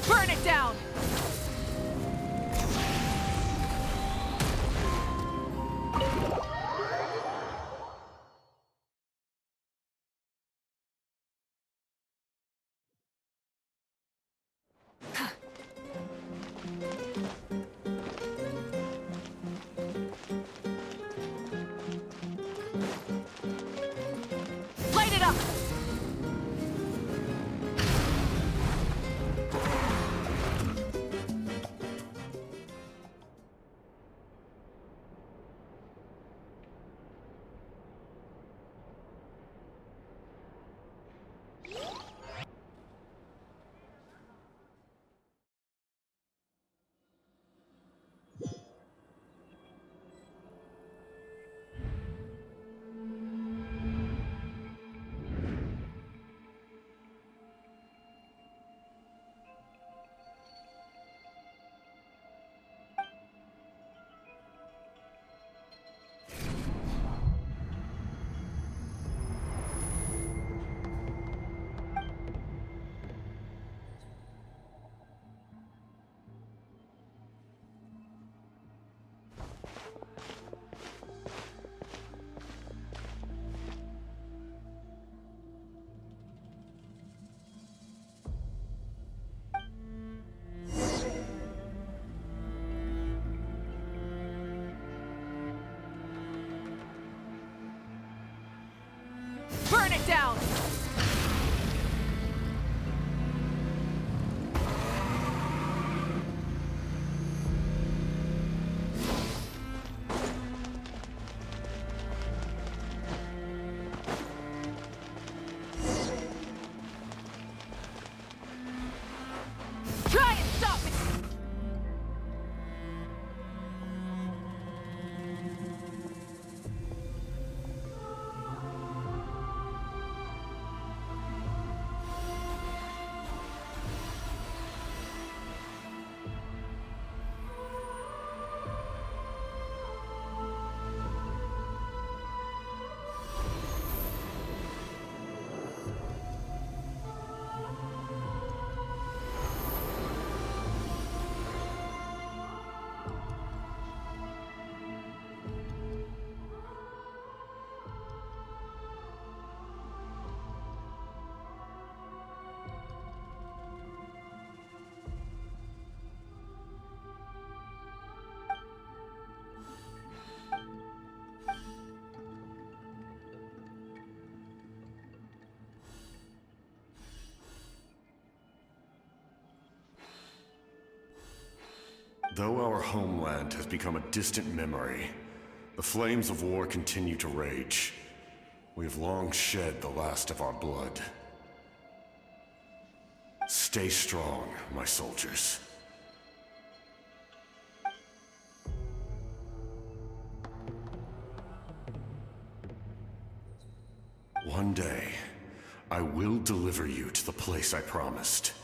Burn it down! Light it up! Burn it down! Try and stop me! Though our homeland has become a distant memory, the flames of war continue to rage. We have long shed the last of our blood. Stay strong, my soldiers. One day, I will deliver you to the place I promised.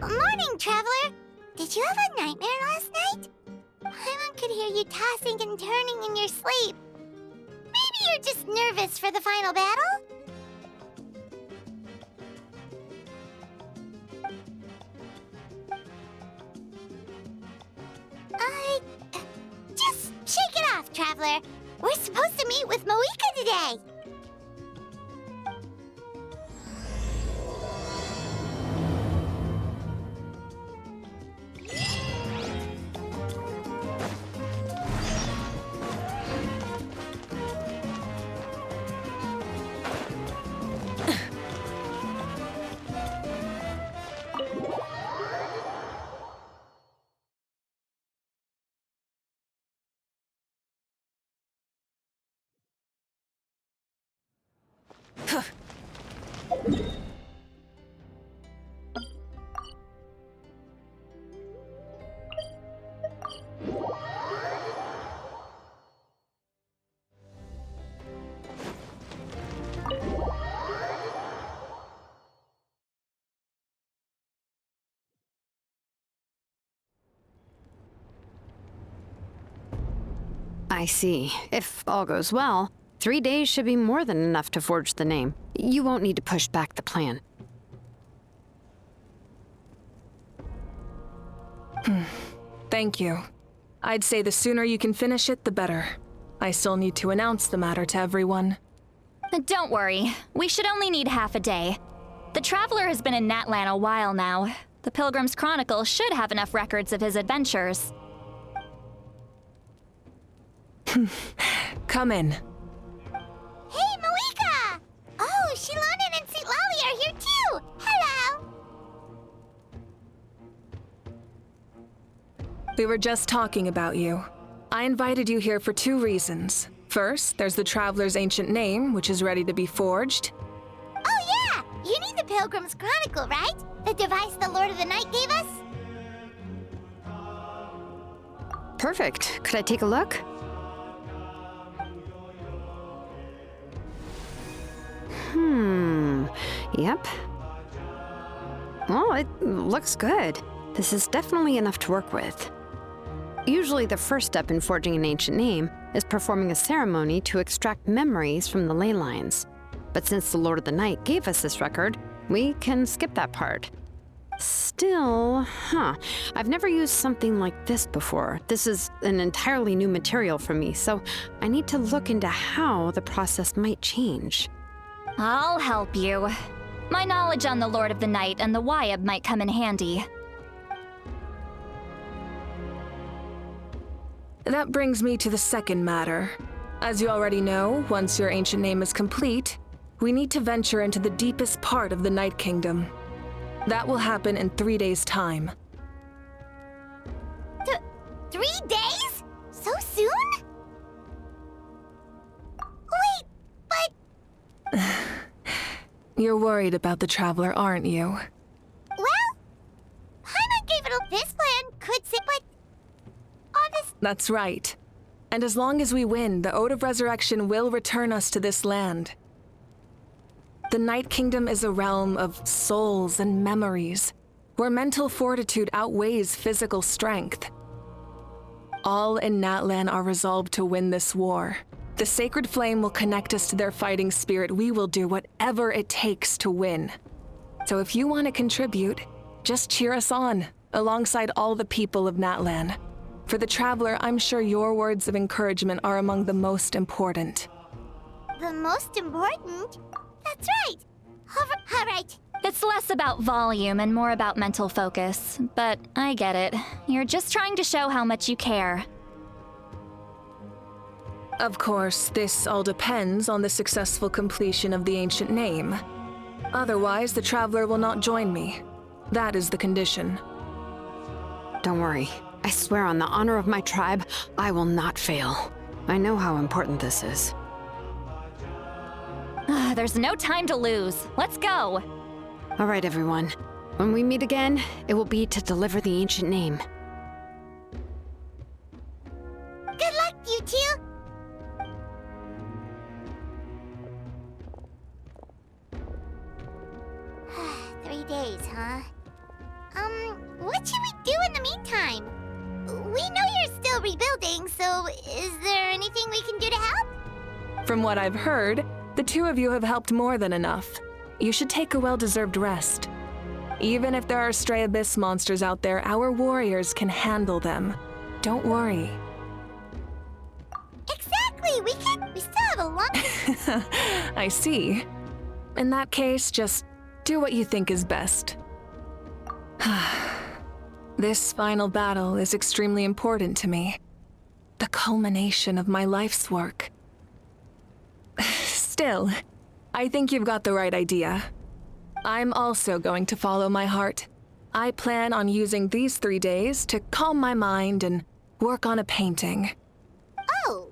Morning, Traveler! Did you have a nightmare last night? Paimon could hear you tossing and turning in your sleep. Maybe you're just nervous for the final battle? Just shake it off, Traveler. We're supposed to meet with Moika today. I see. If all goes well, 3 days should be more than enough to forge the name. You won't need to push back the plan. Thank you. I'd say the sooner you can finish it, the better. I still need to announce the matter to everyone. Don't worry. We should only need half a day. The Traveler has been in Natlan a while now. The Pilgrim's Chronicle should have enough records of his adventures. Come in. Hey, Malika! Oh, Shilonen and St. Lolly are here too! Hello! We were just talking about you. I invited you here for 2 reasons. First, there's the Traveler's ancient name, which is ready to be forged. Oh yeah! You need the Pilgrim's Chronicle, right? The device the Lord of the Night gave us? Perfect. Could I take a look? Yep. Well, it looks good. This is definitely enough to work with. Usually the first step in forging an ancient name is performing a ceremony to extract memories from the ley lines. But since the Lord of the Night gave us this record, we can skip that part. Still, I've never used something like this before. This is an entirely new material for me, so I need to look into how the process might change. I'll help you. My knowledge on the Lord of the Night and the Wyab might come in handy. That brings me to the second matter. As you already know, once your ancient name is complete, we need to venture into the deepest part of the Night Kingdom. That will happen in 3 days' time. 3 days? So soon? Wait, but... You're worried about the Traveler, aren't you? Well, Paimon gave it a... This plan could say, but... Honest... That's right. And as long as we win, the Ode of Resurrection will return us to this land. The Night Kingdom is a realm of souls and memories, where mental fortitude outweighs physical strength. All in Natlan are resolved to win this war. The sacred flame will connect us to their fighting spirit. We will do whatever it takes to win. So if you want to contribute, just cheer us on, alongside all the people of Natlan. For the Traveler, I'm sure your words of encouragement are among the most important. The most important? That's right. All right. It's less about volume and more about mental focus, but I get it. You're just trying to show how much you care. Of course, this all depends on the successful completion of the ancient name. Otherwise, the Traveler will not join me. That is the condition. Don't worry. I swear on the honor of my tribe, I will not fail. I know how important this is. There's no time to lose. Let's go. All right, everyone. When we meet again, it will be to deliver the ancient name. Good luck, you two. Days, huh? What should we do in the meantime? We know you're still rebuilding, so is there anything we can do to help? From what I've heard, the 2 of you have helped more than enough. You should take a well-deserved rest. Even if there are stray abyss monsters out there, our warriors can handle them. Don't worry. Exactly! We still have a long... I see. In that case, just do what you think is best. This final battle is extremely important to me. The culmination of my life's work. Still, I think you've got the right idea. I'm also going to follow my heart. I plan on using these 3 days to calm my mind and work on a painting. Oh,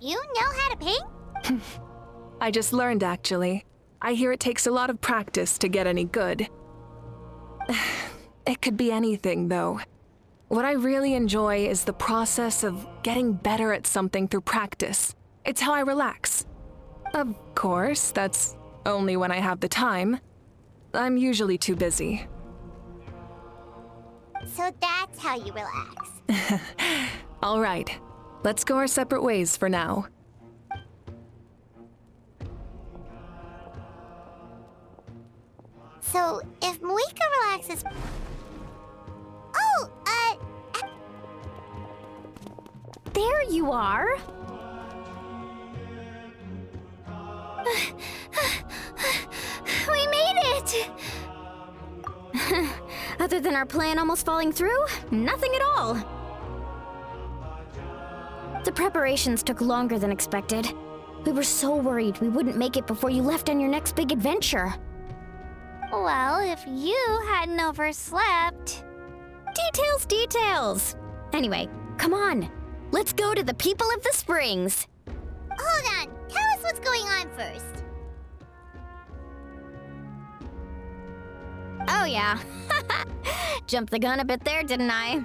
you know how to paint? I just learned, actually. I hear it takes a lot of practice to get any good. It could be anything, though. What I really enjoy is the process of getting better at something through practice. It's how I relax. Of course, that's only when I have the time. I'm usually too busy. So that's how you relax. All right. let's go our separate ways for now. So, if Moika relaxes... Oh, There you are! we made it! Other than our plan almost falling through, nothing at all. The preparations took longer than expected. We were so worried we wouldn't make it before you left on your next big adventure. Well, if you hadn't overslept... Details! Anyway, come on. Let's go to the people of the Springs. Hold on, tell us what's going on first. Oh yeah. Jumped the gun a bit there, didn't I?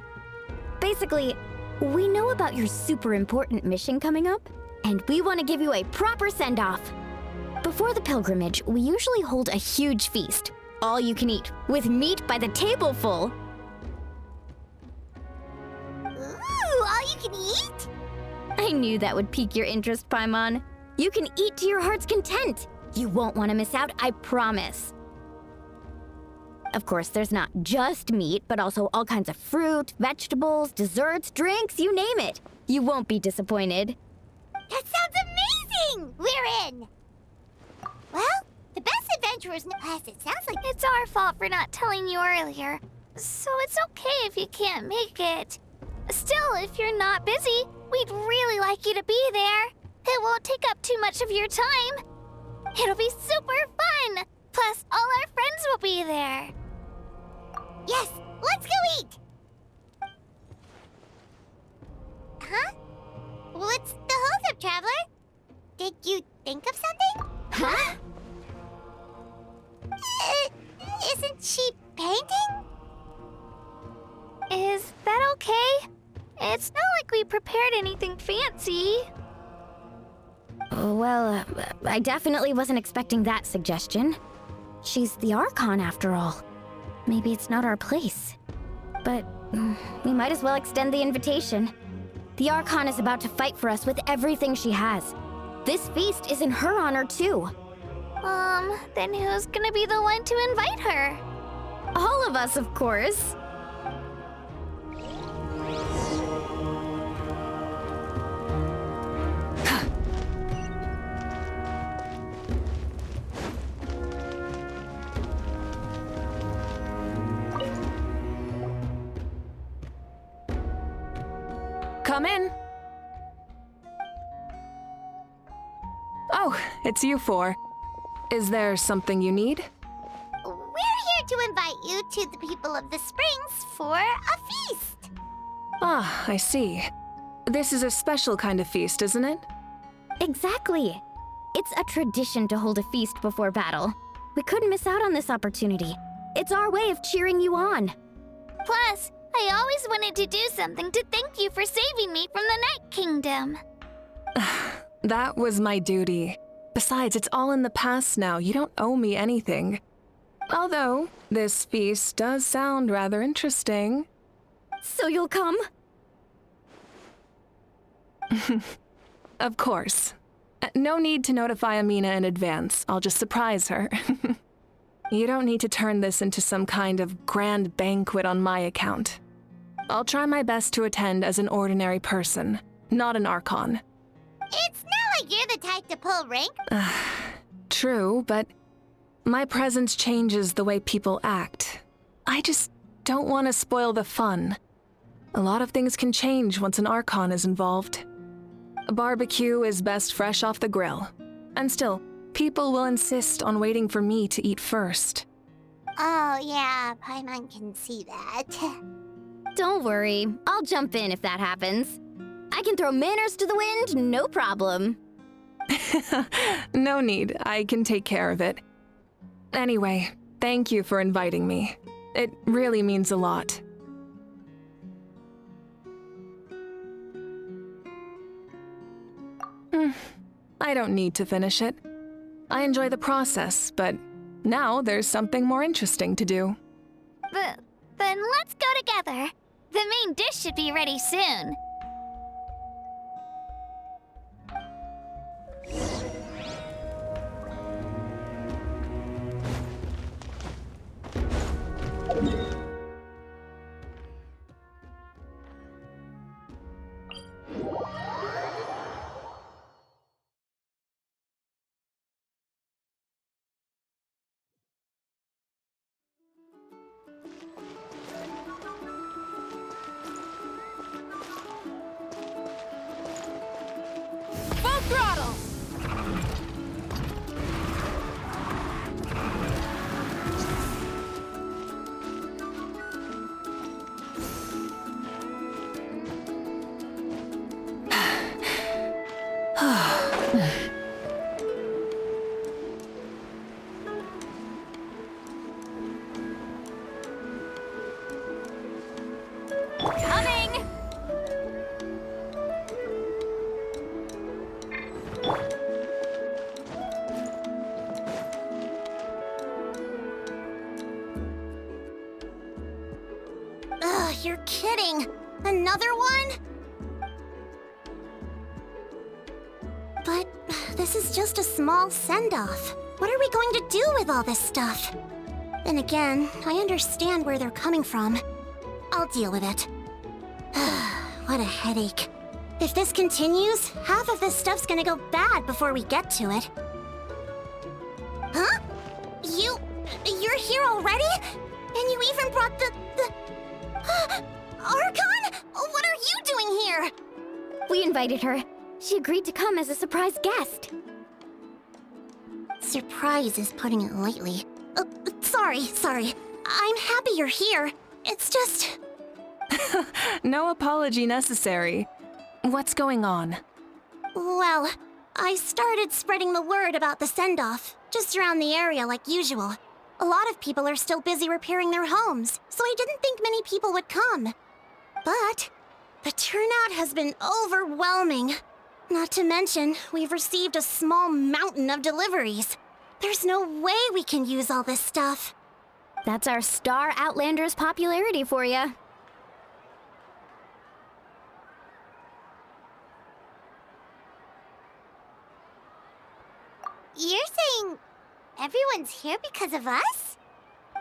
Basically, we know about your super important mission coming up, and we want to give you a proper send-off. Before the pilgrimage, we usually hold a huge feast, all you can eat, with meat by the tableful. Ooh, all you can eat? I knew that would pique your interest, Paimon. You can eat to your heart's content. You won't want to miss out, I promise. Of course, there's not just meat, but also all kinds of fruit, vegetables, desserts, drinks, you name it. You won't be disappointed. That sounds amazing! We're in! Well, the best adventurers in the past, it sounds like it's our fault for not telling you earlier. So it's okay if you can't make it. Still, if you're not busy, we'd really like you to be there. It won't take up too much of your time. It'll be super fun! Plus, all our friends will be there. Yes, let's go eat! Huh? What's the holdup, Traveler? Did you think of something? Huh? Isn't she painting? Is that okay? It's not like we prepared anything fancy. Well, I definitely wasn't expecting that suggestion. She's the Archon, after all. Maybe it's not our place. But we might as well extend the invitation. The Archon is about to fight for us with everything she has. This feast is in her honor, too. Then who's gonna be the one to invite her? All of us, of course. Come in. Oh, it's you four. Is there something you need? We're here to invite you to the people of the Springs for a feast. Ah, I see. This is a special kind of feast, isn't it? Exactly. It's a tradition to hold a feast before battle. We couldn't miss out on this opportunity. It's our way of cheering you on. Plus, I always wanted to do something to thank you for saving me from the Night Kingdom. That was my duty. Besides, it's all in the past now. You don't owe me anything. Although, this feast does sound rather interesting. So you'll come? Of course. No need to notify Amina in advance. I'll just surprise her. You don't need to turn this into some kind of grand banquet on my account. I'll try my best to attend as an ordinary person, not an Archon. It's not like you're the type to pull rank. True, but my presence changes the way people act. I just don't want to spoil the fun. A lot of things can change once an Archon is involved. A barbecue is best fresh off the grill. And still, people will insist on waiting for me to eat first. Oh, yeah, Paimon can see that. Don't worry, I'll jump in if that happens. I can throw manners to the wind, no problem. No need, I can take care of it. Anyway, thank you for inviting me. It really means a lot. I don't need to finish it. I enjoy the process, but now there's something more interesting to do. Then let's go together. The main dish should be ready soon. You're kidding. Another one? But this is just a small send-off. What are we going to do with all this stuff? Then again, I understand where they're coming from. I'll deal with it. What a headache. If this continues, half of this stuff's gonna go bad before we get to it. Huh? You're here already? And you even brought the... Archon? What are you doing here? We invited her. She agreed to come as a surprise guest. Surprise is putting it lightly. Sorry. I'm happy you're here. It's just... No apology necessary. What's going on? Well, I started spreading the word about the send-off, just around the area like usual. A lot of people are still busy repairing their homes, so I didn't think many people would come. But the turnout has been overwhelming. Not to mention, we've received a small mountain of deliveries. There's no way we can use all this stuff. That's our Star Outlander's popularity for you. You're saying everyone's here because of us?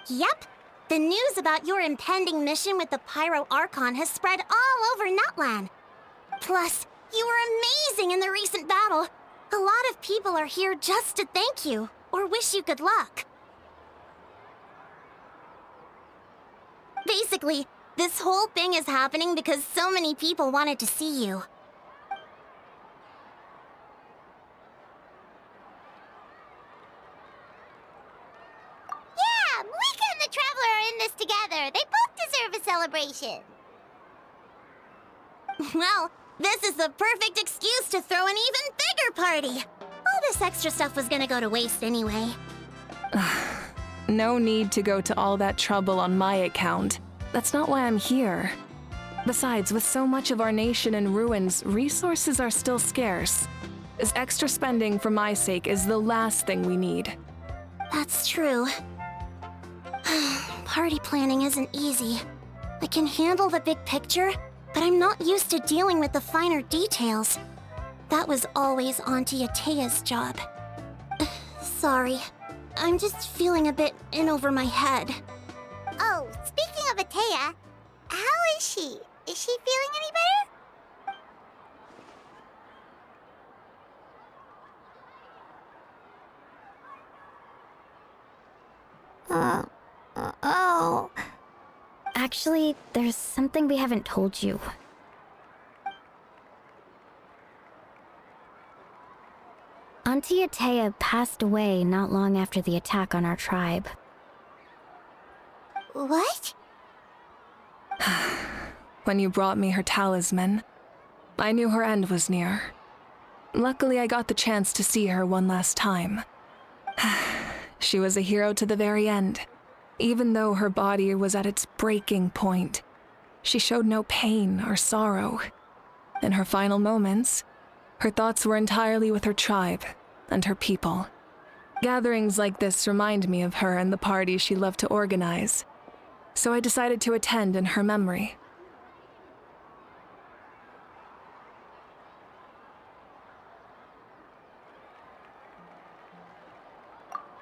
Yep. The news about your impending mission with the Pyro Archon has spread all over Nutland. Plus, you were amazing in the recent battle. A lot of people are here just to thank you, or wish you good luck. Basically, this whole thing is happening because so many people wanted to see you. Yeah, Moika and the Traveler are in this together. They both deserve a celebration. Well, this is the perfect excuse to throw an even bigger party. All this extra stuff was gonna go to waste anyway. No need to go to all that trouble on my account. That's not why I'm here. Besides, with so much of our nation in ruins, resources are still scarce. This extra spending for my sake is the last thing we need. That's true. Party planning isn't easy. I can handle the big picture, but I'm not used to dealing with the finer details. That was always Auntie Atea's job. Sorry. I'm just feeling a bit in over my head. Oh, speaking of Atea, how is she? Is she feeling any better? Oh. Actually, there's something we haven't told you. Auntie Atea passed away not long after the attack on our tribe. What? When you brought me her talisman, I knew her end was near. Luckily, I got the chance to see her one last time. She was a hero to the very end. Even though her body was at its breaking point, she showed no pain or sorrow. In her final moments, her thoughts were entirely with her tribe and her people. Gatherings like this remind me of her and the parties she loved to organize, so I decided to attend in her memory.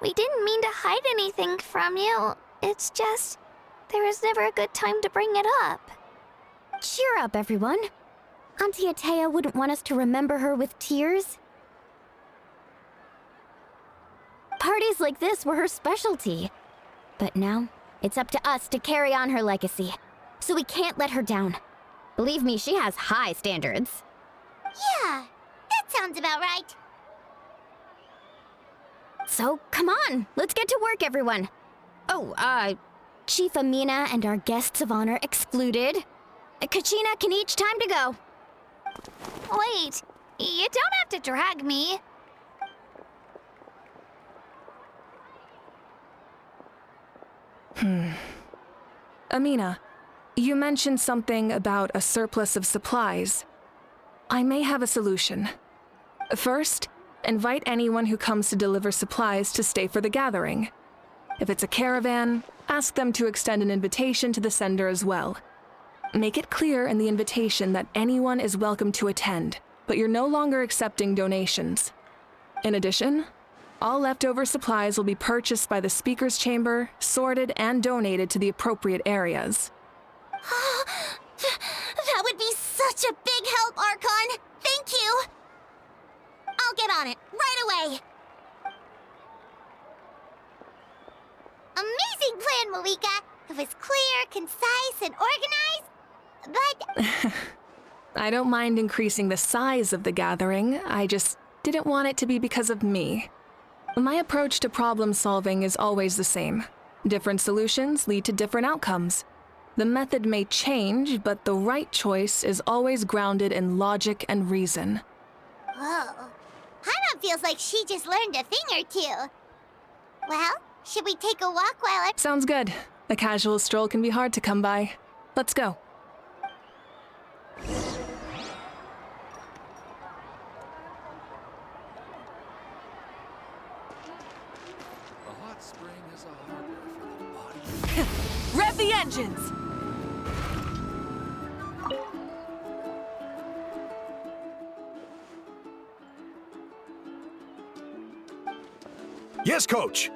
We didn't mean to hide anything from you. It's just, there was never a good time to bring it up. Cheer up, everyone. Auntie Atea wouldn't want us to remember her with tears. Parties like this were her specialty. But now, it's up to us to carry on her legacy. So we can't let her down. Believe me, she has high standards. Yeah, that sounds about right. So, come on, let's get to work, everyone. Oh, Chief Amina and our guests of honor excluded. Kachina can each time to go. Wait, you don't have to drag me. Amina, you mentioned something about a surplus of supplies. I may have a solution. First, invite anyone who comes to deliver supplies to stay for the gathering. If it's a caravan, ask them to extend an invitation to the sender as well. Make it clear in the invitation that anyone is welcome to attend, but you're no longer accepting donations. In addition, all leftover supplies will be purchased by the speaker's chamber, sorted, and donated to the appropriate areas. That would be such a big help, Archon! Thank you! I'll get on it, right away! Amazing plan, Malika! It was clear, concise, and organized, but... I don't mind increasing the size of the gathering, I just didn't want it to be because of me. My approach to problem solving is always the same. Different solutions lead to different outcomes. The method may change, but the right choice is always grounded in logic and reason. Whoa. Hana feels like she just learned a thing or two. Well, should we take a walk while I... Sounds good. A casual stroll can be hard to come by. Let's go. A hot spring is a harbor for the body. Rev the engines! Yes, Coach!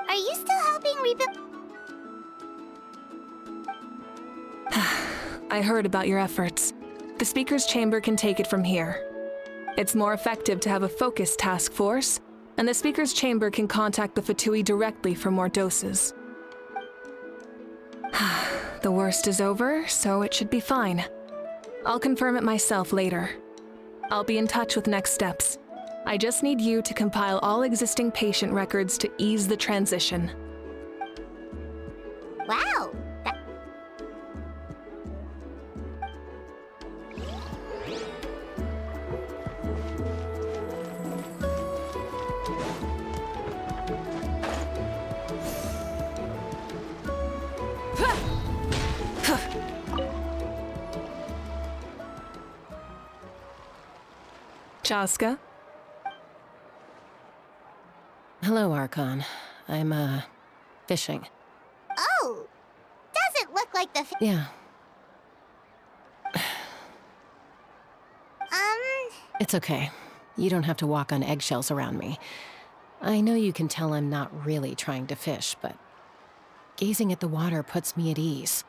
Are you still helping rebuild... I heard about your efforts. The speaker's chamber can take it from here. It's more effective to have a focused task force, and the speaker's chamber can contact the Fatui directly for more doses. The worst is over, so it should be fine. I'll confirm it myself later. I'll be in touch with next steps. I just need you to compile all existing patient records to ease the transition. Wow! Chaska? Hello, Archon. I'm, fishing. Oh! Doesn't look like the... Yeah. It's okay. You don't have to walk on eggshells around me. I know you can tell I'm not really trying to fish, but gazing at the water puts me at ease.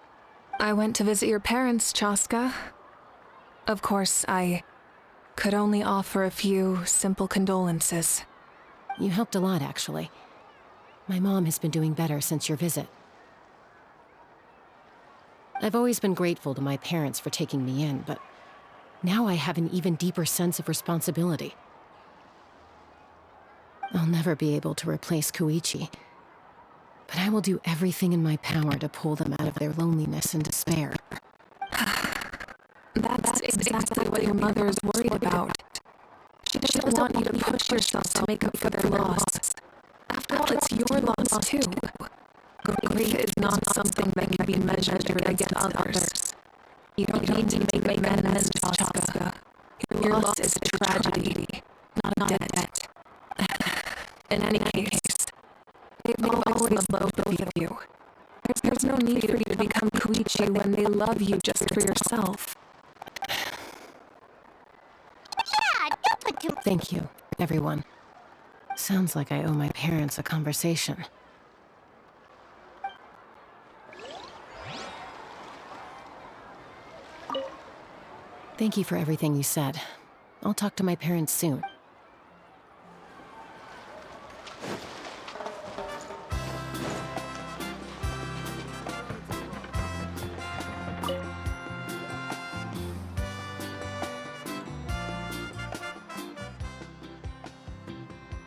I went to visit your parents, Chaska. Of course, I could only offer a few simple condolences. You helped a lot, actually. My mom has been doing better since your visit. I've always been grateful to my parents for taking me in, but now I have an even deeper sense of responsibility. I'll never be able to replace Koichi, but I will do everything in my power to pull them out of their loneliness and despair. That's exactly what your mother is worried about. She doesn't want you to push yourself to make up for their loss. After all, it's your loss too. Grief is not something that can be measured against others. You don't need to make amends, Chaska. Your loss is a tragedy, not a debt. In any case, they've always loved both of you. There's no need for you to become Koichi when they love you just for yourself. Yeah, don't put too... Thank you, everyone. Sounds like I owe my parents a conversation. Thank you for everything you said. I'll talk to my parents soon.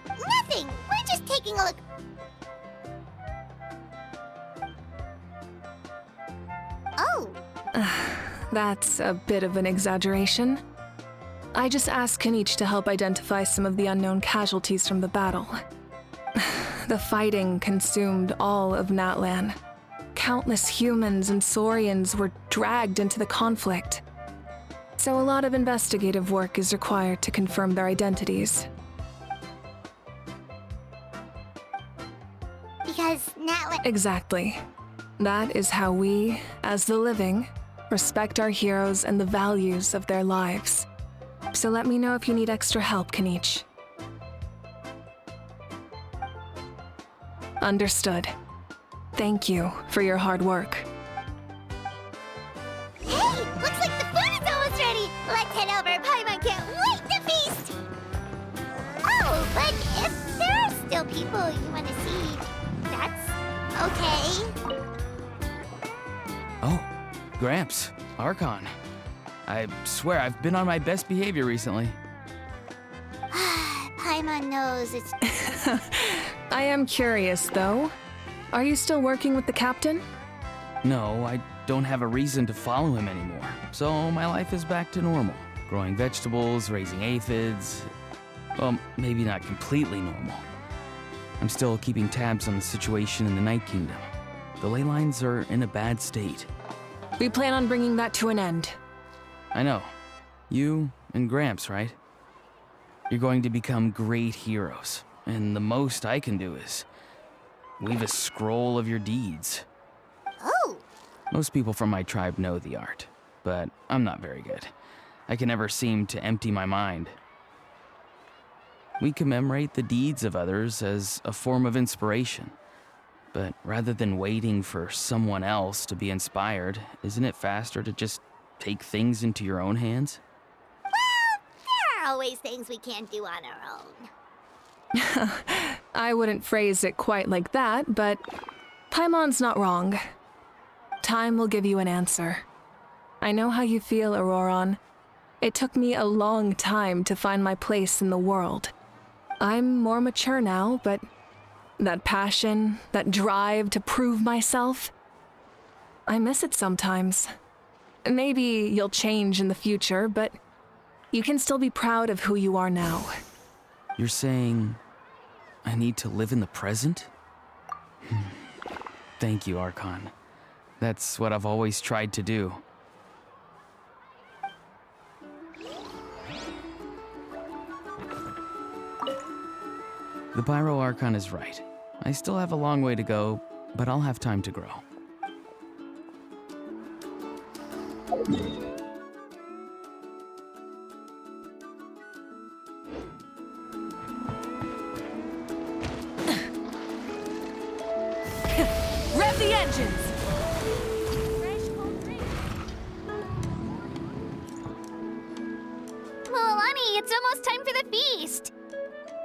Nothing! We're just taking a look... Oh! That's a bit of an exaggeration. I just asked Kenichi to help identify some of the unknown casualties from the battle. The fighting consumed all of Natlan. Countless humans and Saurians were dragged into the conflict. So a lot of investigative work is required to confirm their identities. Because Natlan... Exactly. That is how we, as the living, respect our heroes and the values of their lives. So let me know if you need extra help, Kaniche. Understood. Thank you for your hard work. Hey, looks like the food is almost ready. Let's head over. Paimon can't wait to feast. Oh, but if there are still people you want to see, that's okay. Oh, Gramps, Archon. I swear I've been on my best behavior recently. Paimon knows it's... I am curious, though. Are you still working with the captain? No, I don't have a reason to follow him anymore, so my life is back to normal. Growing vegetables, raising aphids. Well, maybe not completely normal. I'm still keeping tabs on the situation in the Night Kingdom. The ley lines are in a bad state. We plan on bringing that to an end. I know. You and Gramps, right? You're going to become great heroes, and the most I can do is weave a scroll of your deeds. Oh! Most people from my tribe know the art, but I'm not very good. I can never seem to empty my mind. We commemorate the deeds of others as a form of inspiration. But rather than waiting for someone else to be inspired, isn't it faster to just take things into your own hands? Well, there are always things we can't do on our own. I wouldn't phrase it quite like that, but Paimon's not wrong. Time will give you an answer. I know how you feel, Auroron. It took me a long time to find my place in the world. I'm more mature now, but that passion, that drive to prove myself, I miss it sometimes. Maybe you'll change in the future, but you can still be proud of who you are now. You're saying I need to live in the present? Thank you, Archon. That's what I've always tried to do. The Pyro Archon is right. I still have a long way to go, but I'll have time to grow. Rev the engines! Milani, it's almost time for the feast.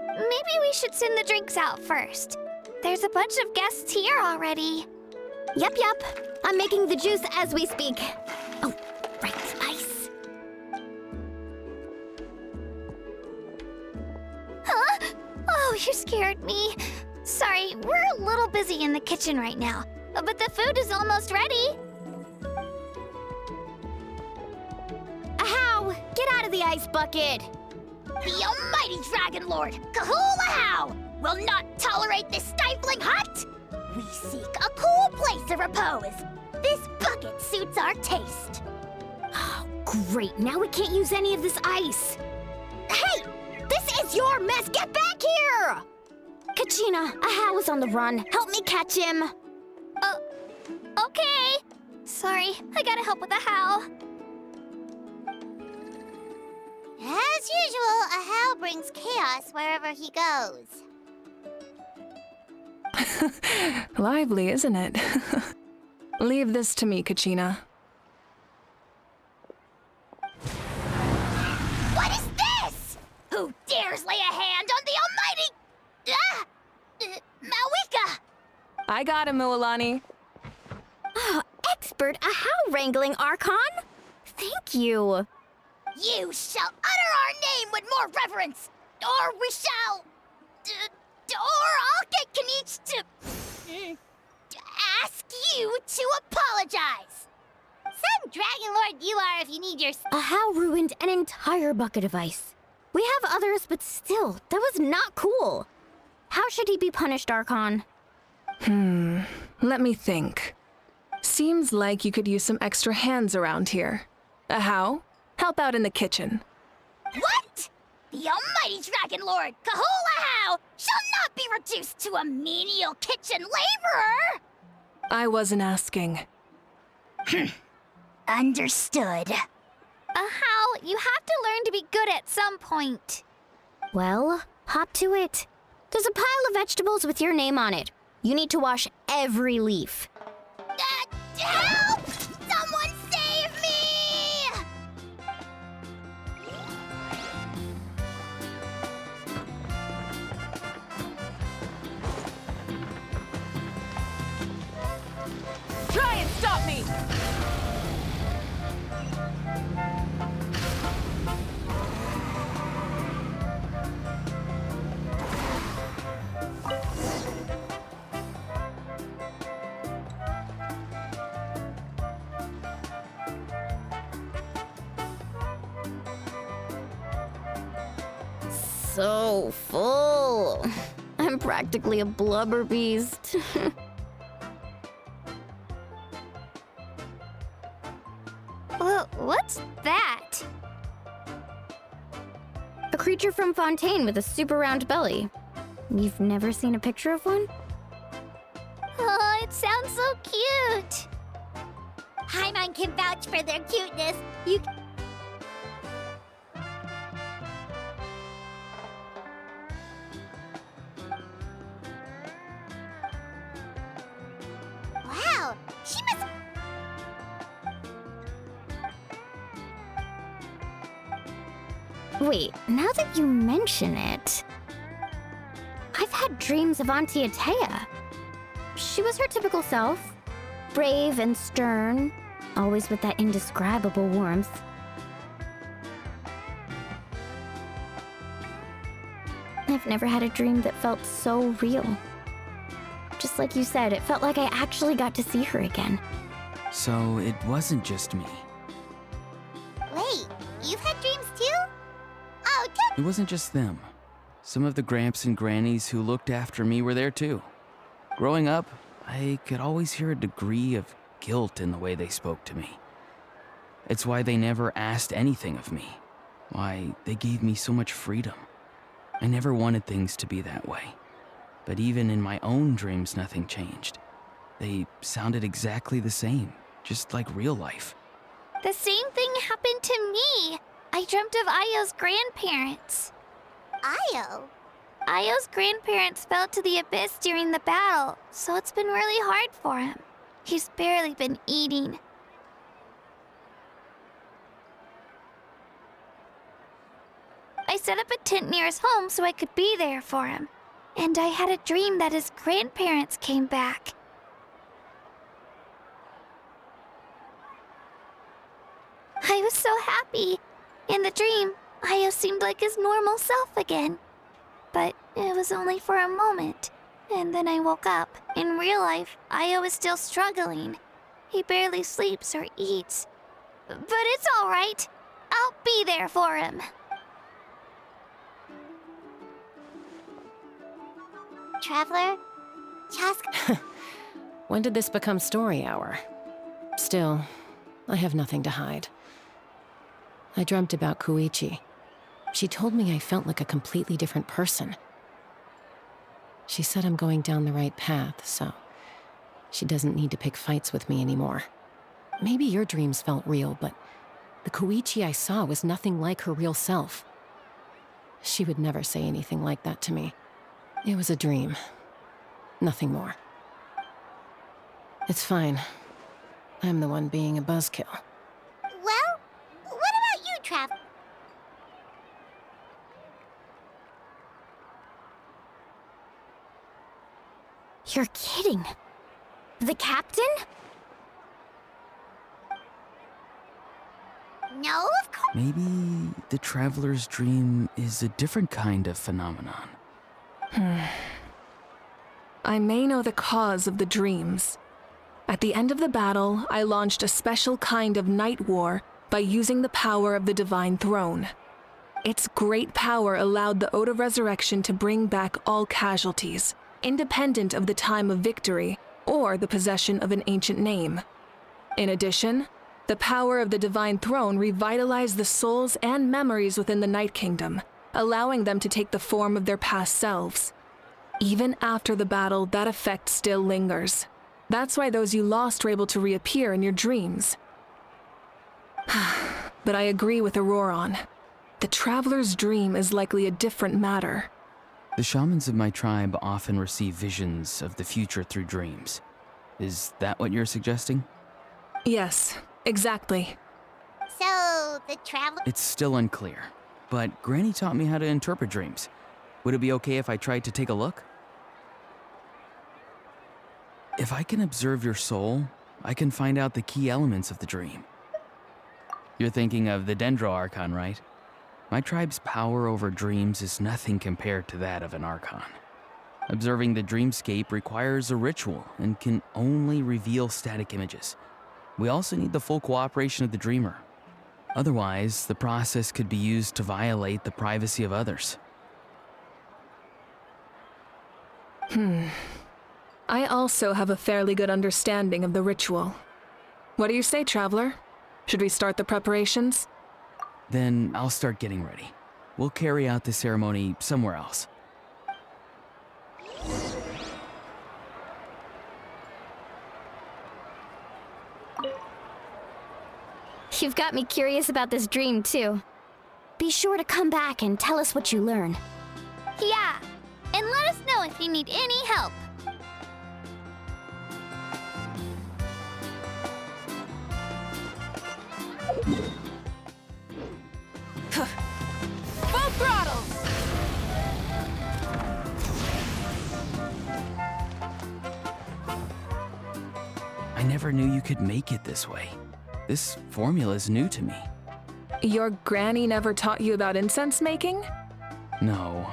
Maybe we should send the drinks out first. There's a bunch of guests here already. Yep. I'm making the juice as we speak. Oh, right, ice. Huh? Oh, you scared me. Sorry, we're a little busy in the kitchen right now, but the food is almost ready. Ahow! Get out of the ice bucket! The almighty Dragon Lord, Kahul will not tolerate this stifling hut! We seek a cool place of repose. This bucket suits our taste. Oh, great. Now we can't use any of this ice. Hey! This is your mess! Get back here! Kachina, Ahow is on the run. Help me catch him. Okay. Sorry, I gotta help with the how. As usual, Ahow brings chaos wherever he goes. Lively, isn't it? Leave this to me, Kachina. What is this? Who dares lay a hand on the almighty... Malwika? I got him, Mualani. Oh, expert Ahow wrangling, Archon. Thank you. You shall utter our name with more reverence, or we shall... or I'll get Kaniche to ask you to apologize. Some Dragon Lord you are if you need your... Ahow ruined an entire bucket of ice. We have others, but still, that was not cool. How should he be punished, Archon? Let me think. Seems like you could use some extra hands around here. Ahow, help out in the kitchen. What? The almighty Dragon Lord, Kahul shall not be reduced to a menial kitchen laborer! I wasn't asking. Understood. How? You have to learn to be good at some point. Well, hop to it. There's a pile of vegetables with your name on it. You need to wash every leaf. Help! Someone save me! Try and stop me! So full. I'm practically a blubber beast. Well, what's that? A creature from Fontaine with a super round belly. You've never seen a picture of one? Oh, it sounds so cute. Paimon can vouch for their cuteness. You. Wow, she must. Wait, now that you mention it, I've had dreams of Auntie Atea. She was her typical self, brave and stern, always with that indescribable warmth. I've never had a dream that felt so real. Just like you said, it felt like I actually got to see her again. So it wasn't just me. Wait, you've had dreams too? Oh, It wasn't just them. Some of the Gramps and Grannies who looked after me were there too. Growing up, I could always hear a degree of guilt in the way they spoke to me. It's why they never asked anything of me. Why they gave me so much freedom. I never wanted things to be that way. But even in my own dreams, nothing changed. They sounded exactly the same, just like real life. the same thing happened to me. I dreamt of Ayo's grandparents. Ayo? Ayo's grandparents fell to the abyss during the battle, so it's been really hard for him. He's barely been eating. I set up a tent near his home so I could be there for him. And I had a dream that his grandparents came back. I was so happy. In the dream, Ayo seemed like his normal self again. But it was only for a moment. And then I woke up. In real life, Ayo is still struggling. He barely sleeps or eats. But it's all right. I'll be there for him. Traveler? Chask? When did this become story hour? Still, I have nothing to hide. I dreamt about Koichi. She told me I felt like a completely different person. She said I'm going down the right path, so she doesn't need to pick fights with me anymore. Maybe your dreams felt real, but the Koichi I saw was nothing like her real self. She would never say anything like that to me. It was a dream. Nothing more. It's fine. I'm the one being a buzzkill. Well, what about you, Trav? You're kidding. The captain? No, of course. Maybe the traveler's dream is a different kind of phenomenon. I may know the cause of the dreams. At the end of the battle, I launched a special kind of night war by using the power of the Divine Throne. Its great power allowed the Ode of Resurrection to bring back all casualties, independent of the time of victory or the possession of an ancient name. In addition, the power of the Divine Throne revitalized the souls and memories within the Night Kingdom, allowing them to take the form of their past selves. Even after the battle, that effect still lingers. That's why those you lost were able to reappear in your dreams. But I agree with Auroron. The Traveler's dream is likely a different matter. The shamans of my tribe often receive visions of the future through dreams. Is that what you're suggesting? Yes, exactly. So, the traveler... It's still unclear, but Granny taught me how to interpret dreams. Would it be okay if I tried to take a look? If I can observe your soul, I can find out the key elements of the dream. You're thinking of the Dendro Archon, right? My tribe's power over dreams is nothing compared to that of an Archon. Observing the dreamscape requires a ritual and can only reveal static images. We also need the full cooperation of the dreamer. Otherwise, the process could be used to violate the privacy of others. I also have a fairly good understanding of the ritual. What do you say, Traveler? Should we start the preparations? Then I'll start getting ready. We'll carry out the ceremony somewhere else. You've got me curious about this dream, too. Be sure to come back and tell us what you learn. Yeah, and let us know if you need any help. Full throttle! I never knew you could make it this way. This formula is new to me. Your granny never taught you about incense making? No.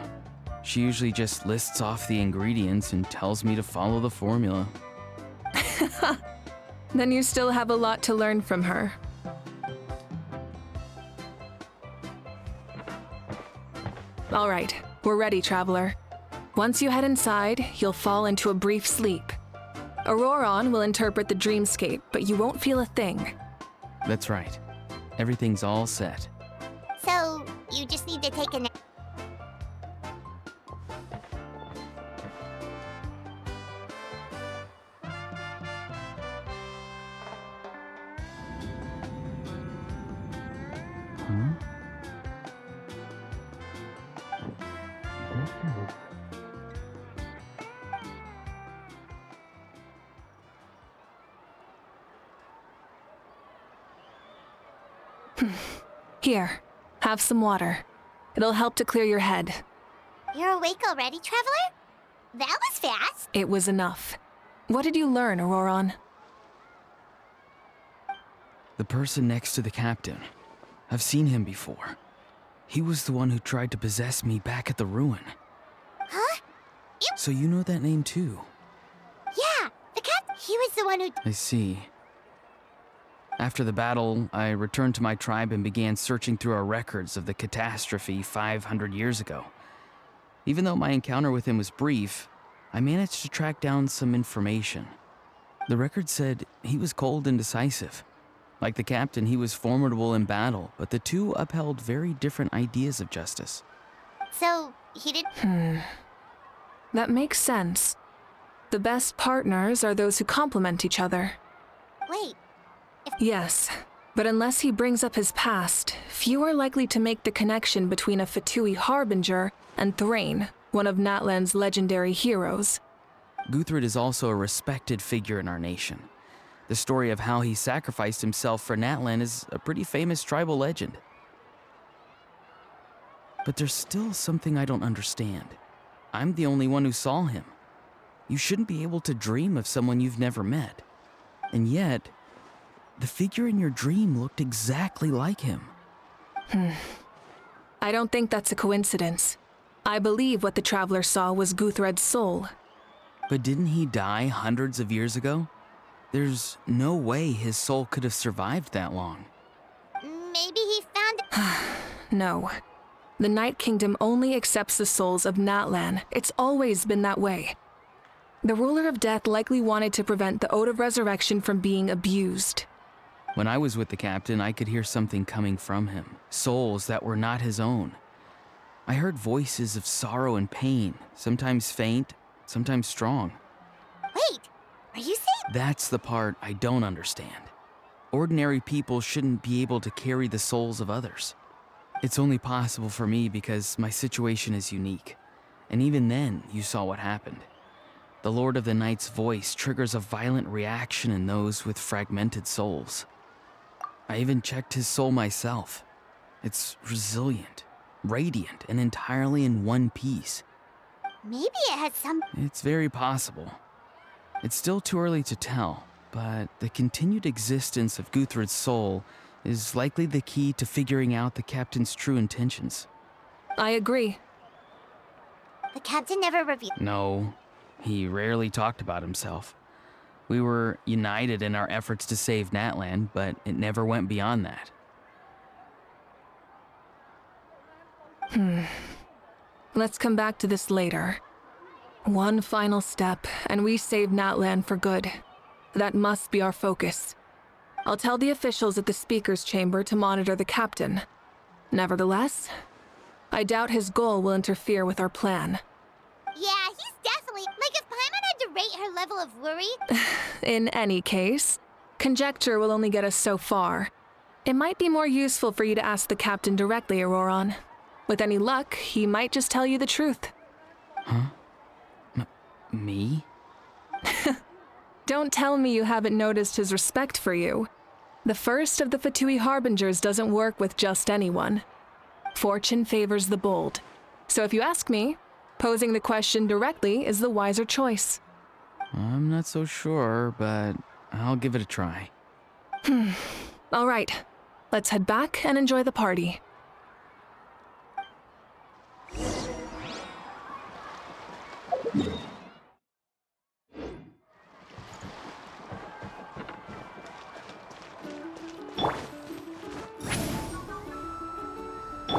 She usually just lists off the ingredients and tells me to follow the formula. Then you still have a lot to learn from her. All right, we're ready, Traveler. Once you head inside, you'll fall into a brief sleep. Auroron will interpret the dreamscape, but you won't feel a thing. That's right. Everything's all set. So, you just need to take a nap. Here, have some water. It'll help to clear your head. You're awake already, Traveler? That was fast. It was enough. What did you learn, Auroron? The person next to the captain. I've seen him before. He was the one who tried to possess me back at the ruin. Huh? So you know that name too? Yeah, the captain. He was the one who... I see. After the battle, I returned to my tribe and began searching through our records of the catastrophe 500 years ago. Even though my encounter with him was brief, I managed to track down some information. The record said he was cold and decisive. Like the captain, he was formidable in battle, but the two upheld very different ideas of justice. So, he did... That makes sense. The best partners are those who complement each other. Wait. Yes, but unless he brings up his past, few are likely to make the connection between a Fatui harbinger and Thrain, one of Natlan's legendary heroes. Guthred is also a respected figure in our nation. The story of how he sacrificed himself for Natlan is a pretty famous tribal legend. But there's still something I don't understand. I'm the only one who saw him. You shouldn't be able to dream of someone you've never met. And yet, the figure in your dream looked exactly like him. I don't think that's a coincidence. I believe what the Traveler saw was Guthred's soul. But didn't he die hundreds of years ago? There's no way his soul could have survived that long. Maybe he found... No. The Night Kingdom only accepts the souls of Natlan. It's always been that way. The Ruler of Death likely wanted to prevent the Ode of Resurrection from being abused. When I was with the captain, I could hear something coming from him, souls that were not his own. I heard voices of sorrow and pain, sometimes faint, sometimes strong. Wait, are you saying... That's the part I don't understand. Ordinary people shouldn't be able to carry the souls of others. It's only possible for me because my situation is unique. And even then, you saw what happened. The Lord of the Night's voice triggers a violent reaction in those with fragmented souls. I even checked his soul myself. It's resilient, radiant, and entirely in one piece. Maybe it has some... It's very possible. It's still too early to tell, but the continued existence of Guthrud's soul is likely the key to figuring out the captain's true intentions. I agree. The captain never revealed... No, he rarely talked about himself. We were united in our efforts to save Natlan, but it never went beyond that. Let's come back to this later. One final step, and we save Natlan for good. That must be our focus. I'll tell the officials at the speaker's chamber to monitor the captain. Nevertheless, I doubt his goal will interfere with our plan. Yeah, he's definitely... Like, if Paimon had to rate her level of worry... In any case, conjecture will only get us so far. It might be more useful for you to ask the captain directly, Auroron. With any luck, he might just tell you the truth. Huh? Me? Don't tell me you haven't noticed his respect for you. The first of the Fatui Harbingers doesn't work with just anyone. Fortune favors the bold. So if you ask me, posing the question directly is the wiser choice. I'm not so sure, but I'll give it a try. All right, let's head back and enjoy the party.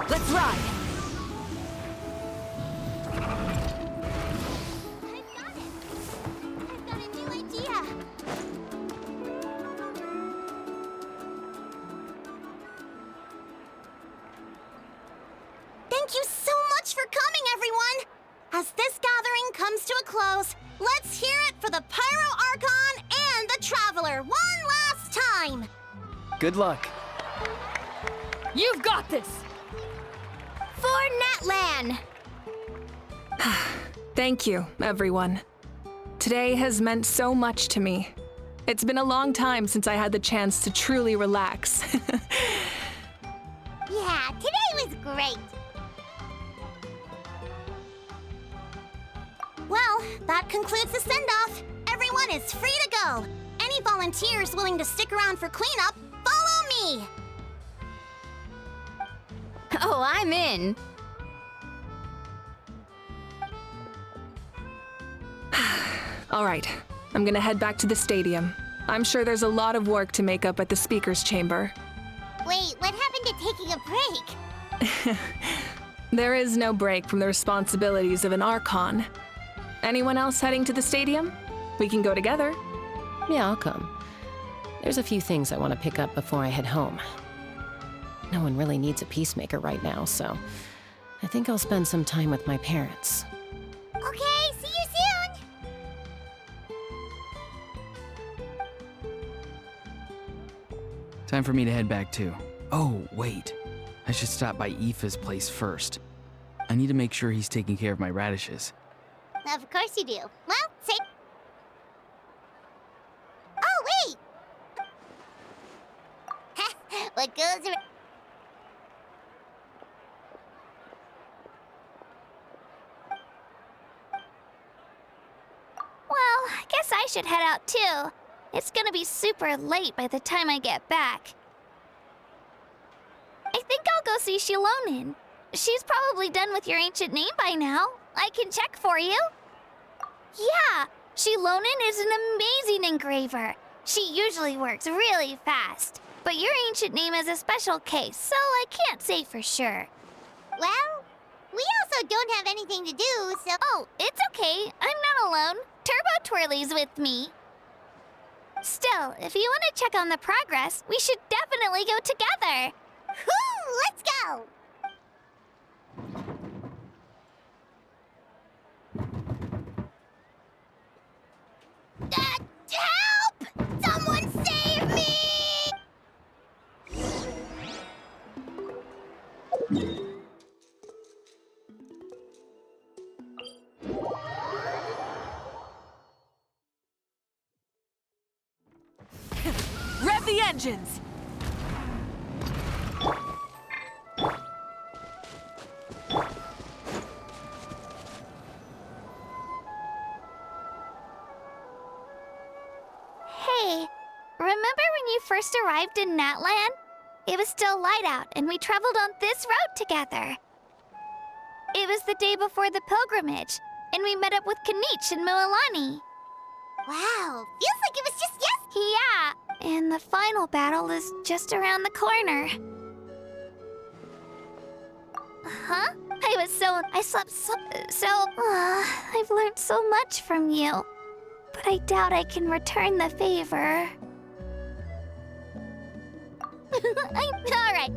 Let's ride! I've got a new idea. Thank you so much for coming, everyone! As this gathering comes to a close, let's hear it for the Pyro Archon and the Traveler one last time! Good luck. You've got this! For Natlan! Thank you, everyone. Today has meant so much to me. It's been a long time since I had the chance to truly relax. Yeah, today was great! Well, that concludes the send-off. Everyone is free to go. Any volunteers willing to stick around for cleanup, follow me! Oh, I'm in. All right, I'm gonna head back to the stadium. I'm sure there's a lot of work to make up at the speaker's chamber. Wait, what happened to taking a break? There is no break from the responsibilities of an Archon. Anyone else heading to the stadium? We can go together. Yeah, I'll come. There's a few things I want to pick up before I head home. No one really needs a peacemaker right now, so I think I'll spend some time with my parents. Okay, see you soon! Time for me to head back too. Oh, wait. I should stop by Aoife's place first. I need to make sure he's taking care of my radishes. Of course you do. Well, say... Oh, wait! What goes around... Well, I guess I should head out too. It's gonna be super late by the time I get back. I think I'll go see Shilonin. She's probably done with your ancient name by now. I can check for you. Yeah, Shilonin is an amazing engraver. She usually works really fast. But your ancient name is a special case, so I can't say for sure. Well, we also don't have anything to do, so... Oh, it's okay. I'm not alone. Turbo Twirly's with me. Still, if you want to check on the progress, we should definitely go together. Whoo! Let's go! Help! Start the engines! Hey, remember when you first arrived in Natlan? It was still light out, and we traveled on this road together. It was the day before the pilgrimage, and we met up with Kanich and Mualani. Wow, feels like it was just yesterday. Yeah, and the final battle is just around the corner. Huh? I slept I've learned so much from you. But I doubt I can return the favor. All right.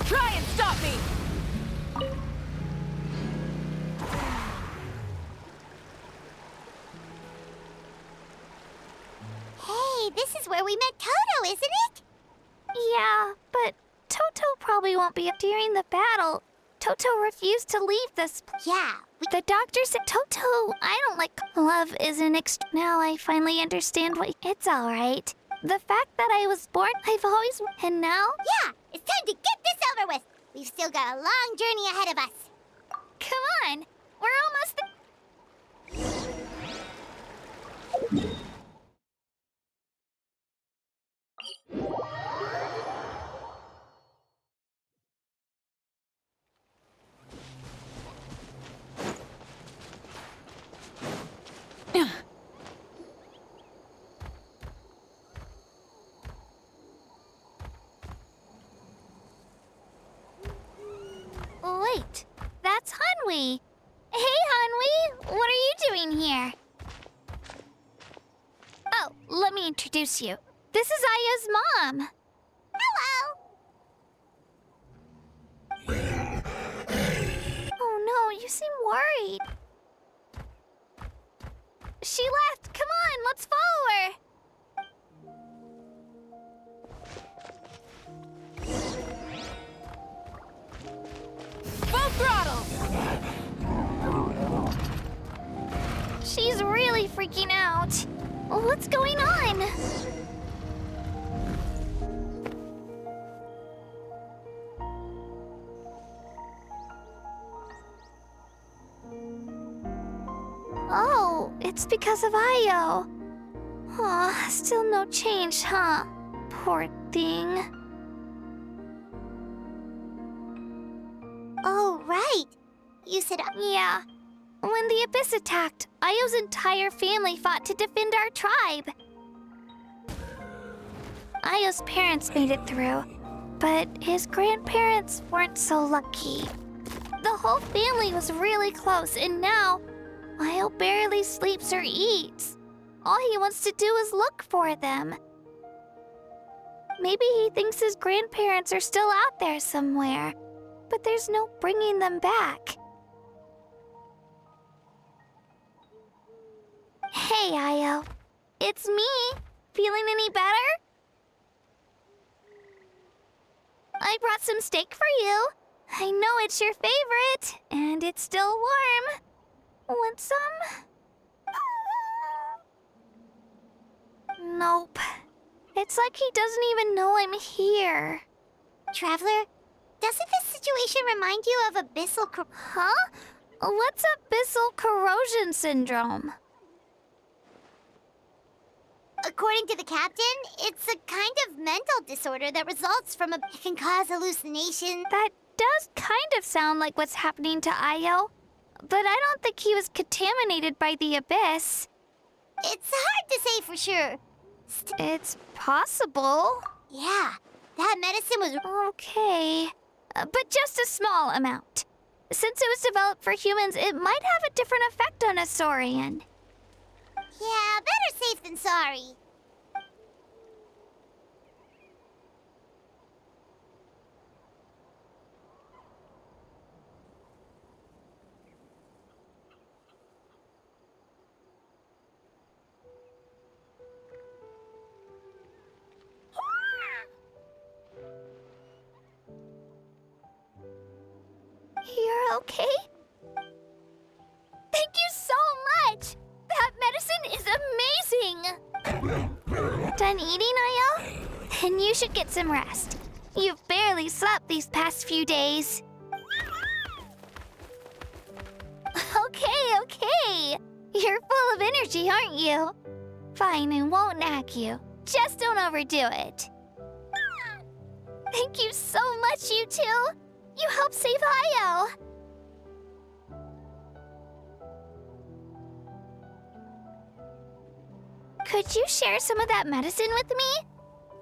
Try and stop me! Hey, this is where we met Toto, isn't it? Yeah, but Toto probably won't be up during the battle. Toto refused to leave this. Yeah, The doctor said, Toto, I don't like love isn't now I finally understand what it's all right. The fact that I was born, I've always, and now? Yeah, it's time to get this over with. We've still got a long journey ahead of us. Come on, we're almost there. Wait, that's Hanwi. Hey, Hanwi, what are you doing here? Oh, let me introduce you. This is Aya's mom. Hello. Oh no, you seem worried. She left. Come on, let's follow her. Full throttle! She's really freaking out. What's going on? Oh, it's because of Io. Aw, still no change, huh? Poor thing. Oh, right. You said... Yeah. When the Abyss attacked, Io's entire family fought to defend our tribe. Io's parents made it through, but his grandparents weren't so lucky. The whole family was really close, and now Io barely sleeps or eats. All he wants to do is look for them. Maybe he thinks his grandparents are still out there somewhere, but there's no bringing them back. Hey, Io. It's me. Feeling any better? I brought some steak for you. I know it's your favorite, and it's still warm. Want some? Nope. It's like he doesn't even know I'm here. Traveler, doesn't this situation remind you of abyssal... Huh? What's abyssal corrosion syndrome? According to the captain, it's a kind of mental disorder that results from It can cause hallucinations. That does kind of sound like what's happening to Io. But I don't think he was contaminated by the Abyss. It's hard to say for sure. It's possible. Yeah, that medicine was... Okay. But just a small amount. Since it was developed for humans, it might have a different effect on a Saurian. Yeah, better safe than sorry. okay? Thank you so much! That medicine is amazing! Done eating, Ayo? Then you should get some rest. You've barely slept these past few days. Okay. You're full of energy, aren't you? Fine, I won't nag you. Just don't overdo it. Thank you so much, you two. You helped save Ayo. Could you share some of that medicine with me?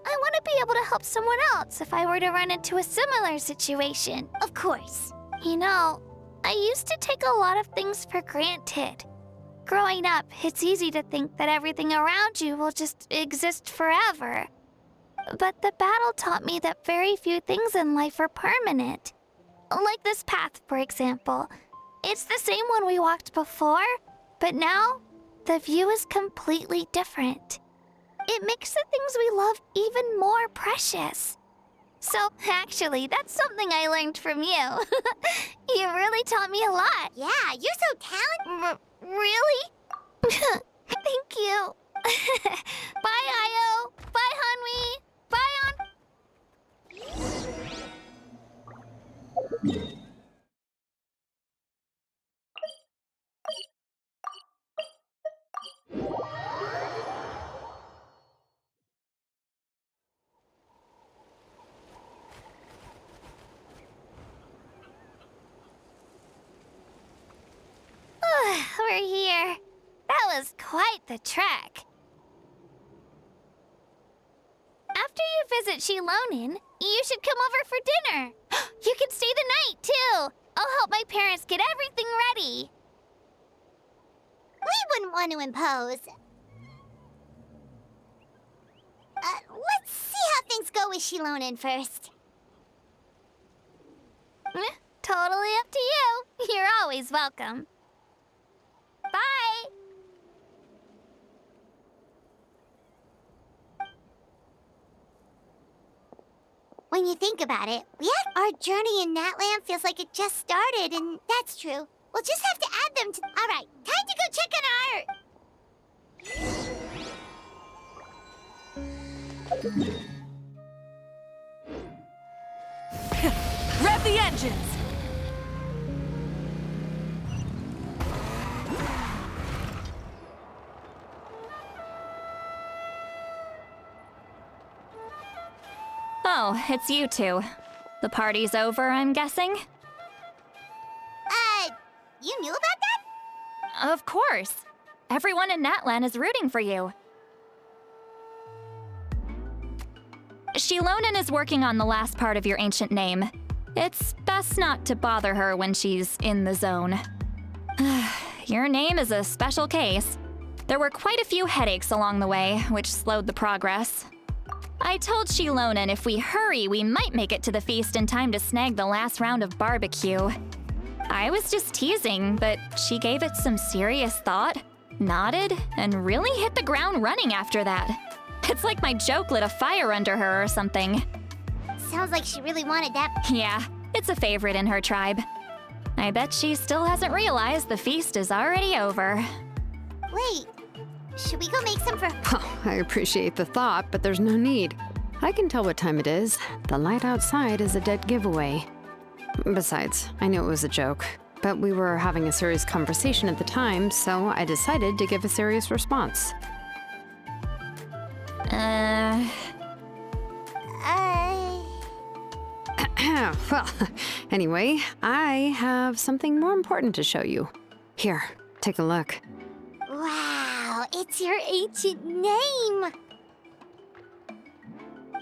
I want to be able to help someone else if I were to run into a similar situation. Of course. You know, I used to take a lot of things for granted. Growing up, it's easy to think that everything around you will just exist forever. But the battle taught me that very few things in life are permanent. Like this path, for example. It's the same one we walked before, but now the view is completely different. It makes the things we love even more precious. So, actually, that's something I learned from you. You really taught me a lot. Yeah, you're so talented. Really? Thank you. Bye, Ayo. Bye, Hanwi. Bye, We're here. That was quite the trek. After you visit Shilonin, you should come over for dinner. You can stay the night, too. I'll help my parents get everything ready. We wouldn't want to impose. Let's see how things go with Shilonin first. Totally up to you. You're always welcome. Bye! When you think about it, our journey in Natland feels like it just started, and that's true. We'll just have to add them to... All right, time to go check on our... Rev the engines! Oh, it's you two. The party's over, I'm guessing? You knew about that? Of course. Everyone in Natlan is rooting for you. Shilonin is working on the last part of your ancient name. It's best not to bother her when she's in the zone. Your name is a special case. There were quite a few headaches along the way, which slowed the progress. I told Shilonin if we hurry, we might make it to the feast in time to snag the last round of barbecue. I was just teasing, but she gave it some serious thought, nodded, and really hit the ground running after that. It's like my joke lit a fire under her or something. Sounds like she really wanted that. Yeah, it's a favorite in her tribe. I bet she still hasn't realized the feast is already over. Wait, should we go make some for... Oh, I appreciate the thought, but there's no need. I can tell what time it is. The light outside is a dead giveaway. Besides, I knew it was a joke, but we were having a serious conversation at the time, so I decided to give a serious response. Well, anyway, I have something more important to show you. Here, take a look. Wow, it's your ancient name!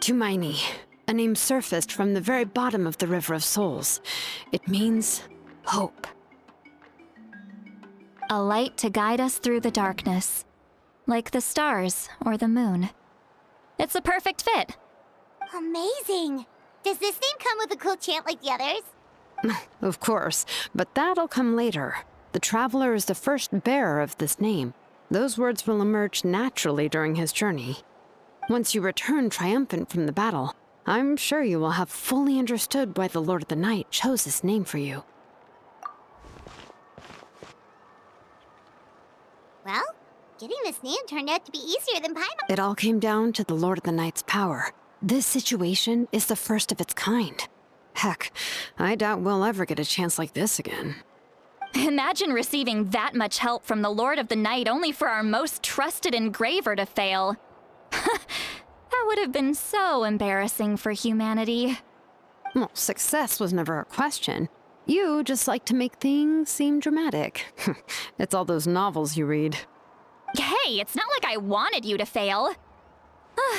Tumaini, a name surfaced from the very bottom of the River of Souls. It means hope. A light to guide us through the darkness, like the stars or the moon. It's a perfect fit. Amazing! Does this name come with a cool chant like the others? Of course, but that'll come later. The Traveler is the first bearer of this name. Those words will emerge naturally during his journey. Once you return triumphant from the battle, I'm sure you will have fully understood why the Lord of the Night chose this name for you. Well, getting this name turned out to be easier than Paimon. It all came down to the Lord of the Night's power. This situation is the first of its kind. Heck, I doubt we'll ever get a chance like this again. Imagine receiving that much help from the Lord of the Night only for our most trusted engraver to fail. That would have been so embarrassing for humanity. Well, success was never a question. You just like to make things seem dramatic. It's all those novels you read. Hey, it's not like I wanted you to fail.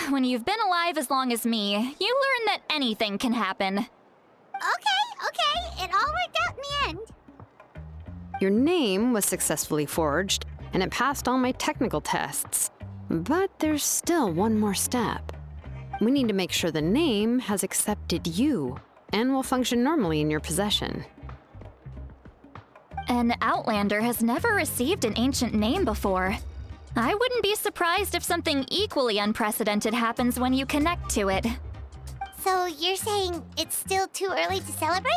When you've been alive as long as me, you learn that anything can happen. Okay, it all worked out in the end. Your name was successfully forged, and it passed all my technical tests. But there's still one more step. We need to make sure the name has accepted you, and will function normally in your possession. An Outlander has never received an ancient name before. I wouldn't be surprised if something equally unprecedented happens when you connect to it. So you're saying it's still too early to celebrate?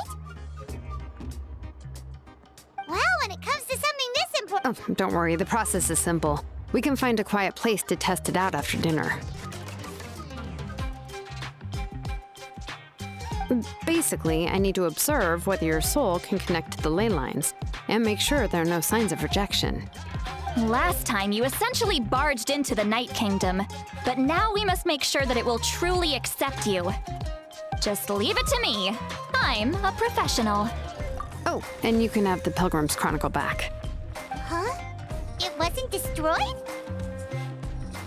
Well, when it comes to something this important... Oh, don't worry, the process is simple. We can find a quiet place to test it out after dinner. Basically, I need to observe whether your soul can connect to the ley lines, and make sure there are no signs of rejection. Last time, you essentially barged into the Night Kingdom, but now we must make sure that it will truly accept you. Just leave it to me. I'm a professional. Oh, and you can have the Pilgrim's Chronicle back. Huh? It wasn't destroyed?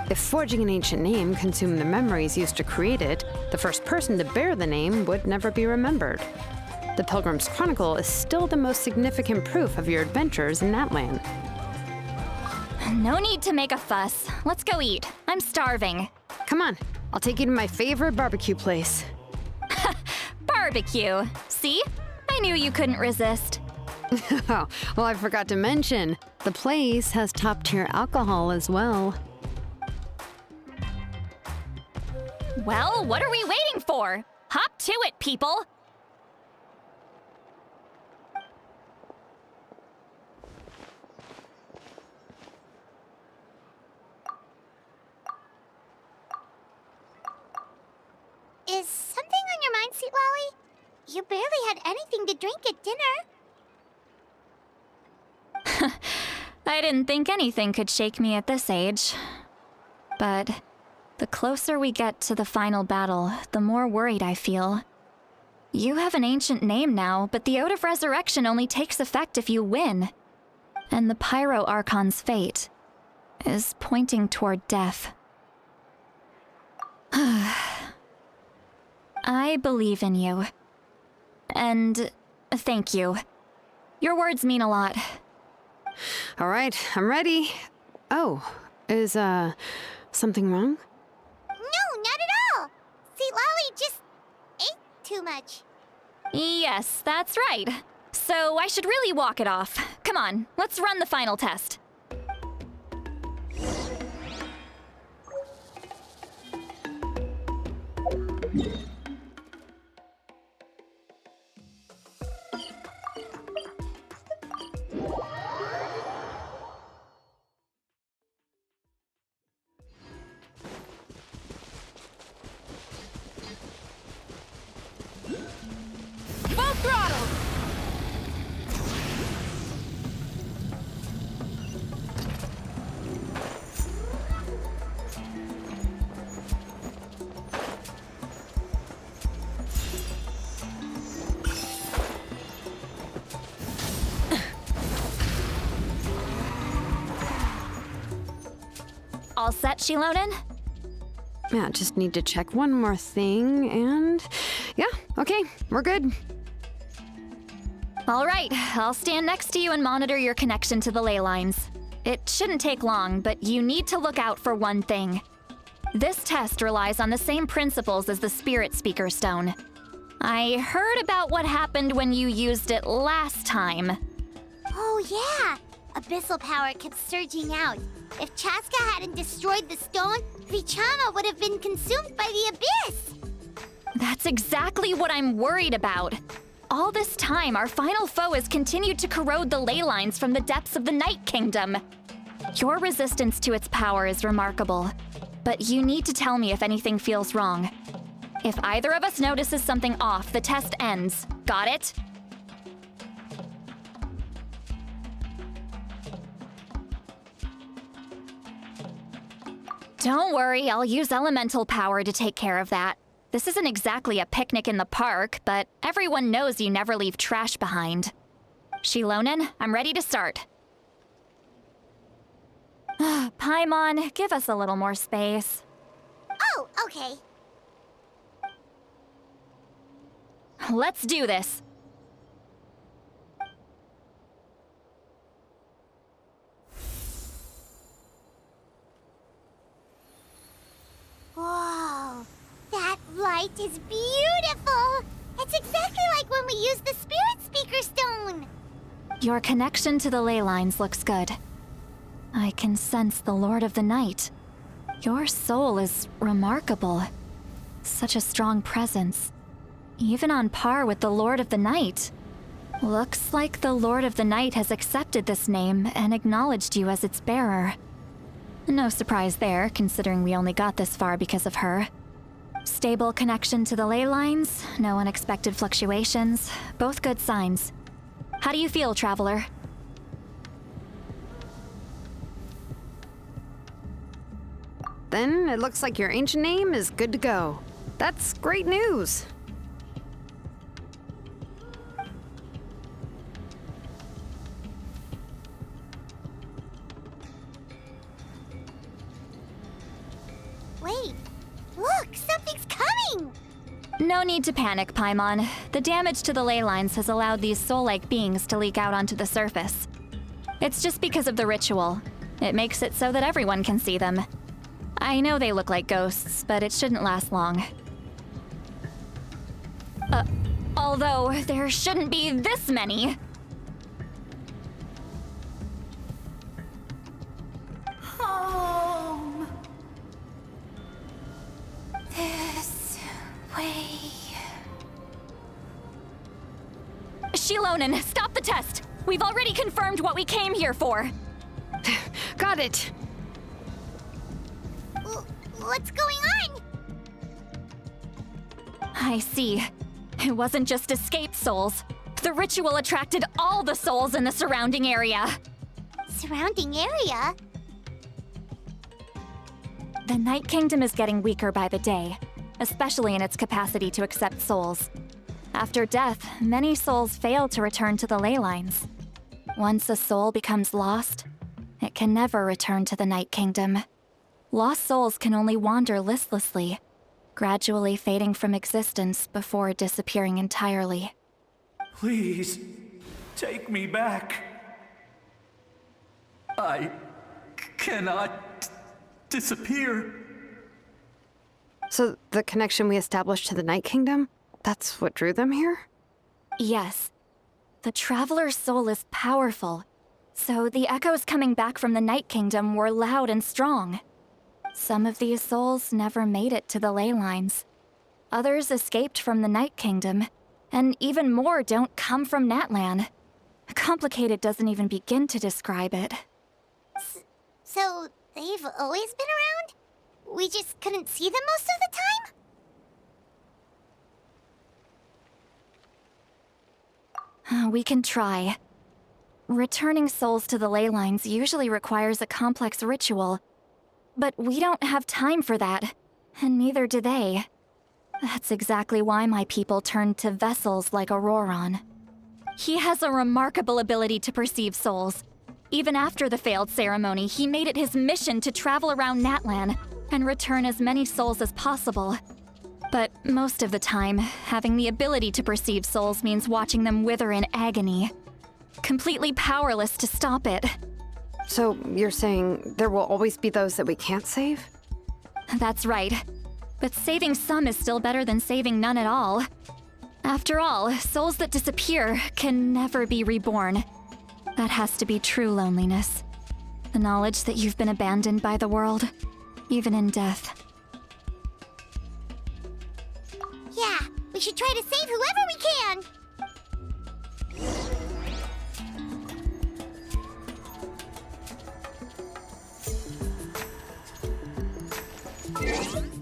If forging an ancient name consumed the memories used to create it, the first person to bear the name would never be remembered. The Pilgrim's Chronicle is still the most significant proof of your adventures in that land. No need to make a fuss. Let's go eat. I'm starving. Come on, I'll take you to my favorite barbecue place. Barbecue. See? I knew you couldn't resist. Oh, well, I forgot to mention, the place has top-tier alcohol as well. Well, what are we waiting for? Hop to it, people! Is something on your mind, Sweet Lolly? You barely had anything to drink at dinner. I didn't think anything could shake me at this age. But the closer we get to the final battle, the more worried I feel. You have an ancient name now, but the Ode of Resurrection only takes effect if you win. And the Pyro Archon's fate is pointing toward death. I believe in you. And thank you. Your words mean a lot. All right, I'm ready. Oh, is, something wrong? No, not at all. Sweet Lolly just ate too much. Yes, that's right. So I should really walk it off. Come on, let's run the final test. Full throttle! All set, Shilonen? Yeah, just need to check one more thing, and... yeah, okay, we're good. All right, I'll stand next to you and monitor your connection to the ley lines. It shouldn't take long, but you need to look out for one thing. This test relies on the same principles as the Spirit Speaker Stone. I heard about what happened when you used it last time. Oh yeah! Abyssal power kept surging out. If Chaska hadn't destroyed the stone, Vichama would have been consumed by the abyss! That's exactly what I'm worried about. All this time, our final foe has continued to corrode the ley lines from the depths of the Night Kingdom. Your resistance to its power is remarkable, but you need to tell me if anything feels wrong. If either of us notices something off, the test ends. Got it? Don't worry, I'll use elemental power to take care of that. This isn't exactly a picnic in the park, but everyone knows you never leave trash behind. Shilonen, I'm ready to start. Paimon, give us a little more space. Oh, okay. Let's do this. Whoa, that light is beautiful! It's exactly like when we used the Spirit Speaker Stone! Your connection to the ley lines looks good. I can sense the Lord of the Night. Your soul is remarkable. Such a strong presence. Even on par with the Lord of the Night. Looks like the Lord of the Night has accepted this name and acknowledged you as its bearer. No surprise there, considering we only got this far because of her. Stable connection to the ley lines, no unexpected fluctuations, both good signs. How do you feel, Traveler? Then it looks like your ancient name is good to go. That's great news. Wait, look, something's coming! No need to panic, Paimon. The damage to the ley lines has allowed these soul-like beings to leak out onto the surface. It's just because of the ritual. It makes it so that everyone can see them. I know they look like ghosts, but it shouldn't last long. Although, there shouldn't be this many. Home. This way. Shilonen, stop the test! We've already confirmed what we came here for. Got it. What's going on? I see. It wasn't just escaped souls. The ritual attracted all the souls in the surrounding area. Surrounding area? The Night Kingdom is getting weaker by the day, especially in its capacity to accept souls. After death, many souls fail to return to the ley lines. Once a soul becomes lost, it can never return to the Night Kingdom. Lost souls can only wander listlessly, gradually fading from existence before disappearing entirely. Please, take me back. I cannot disappear. So the connection we established to the Night Kingdom, that's what drew them here? Yes. The Traveler's soul is powerful, so the echoes coming back from the Night Kingdom were loud and strong. Some of these souls never made it to the ley lines. Others escaped from the Night Kingdom, and even more don't come from Natlan. Complicated doesn't even begin to describe it. So, they've always been around? We just couldn't see them most of the time? We can try. Returning souls to the ley lines usually requires a complex ritual, but we don't have time for that, and neither do they. That's exactly why my people turned to vessels like Auroron. He has a remarkable ability to perceive souls. Even after the failed ceremony, he made it his mission to travel around Natlan and return as many souls as possible. But most of the time, having the ability to perceive souls means watching them wither in agony. Completely powerless to stop it. So you're saying there will always be those that we can't save? That's right. But saving some is still better than saving none at all. After all, souls that disappear can never be reborn. That has to be true loneliness. The knowledge that you've been abandoned by the world, even in death. Yeah, we should try to save whoever we can! Bye.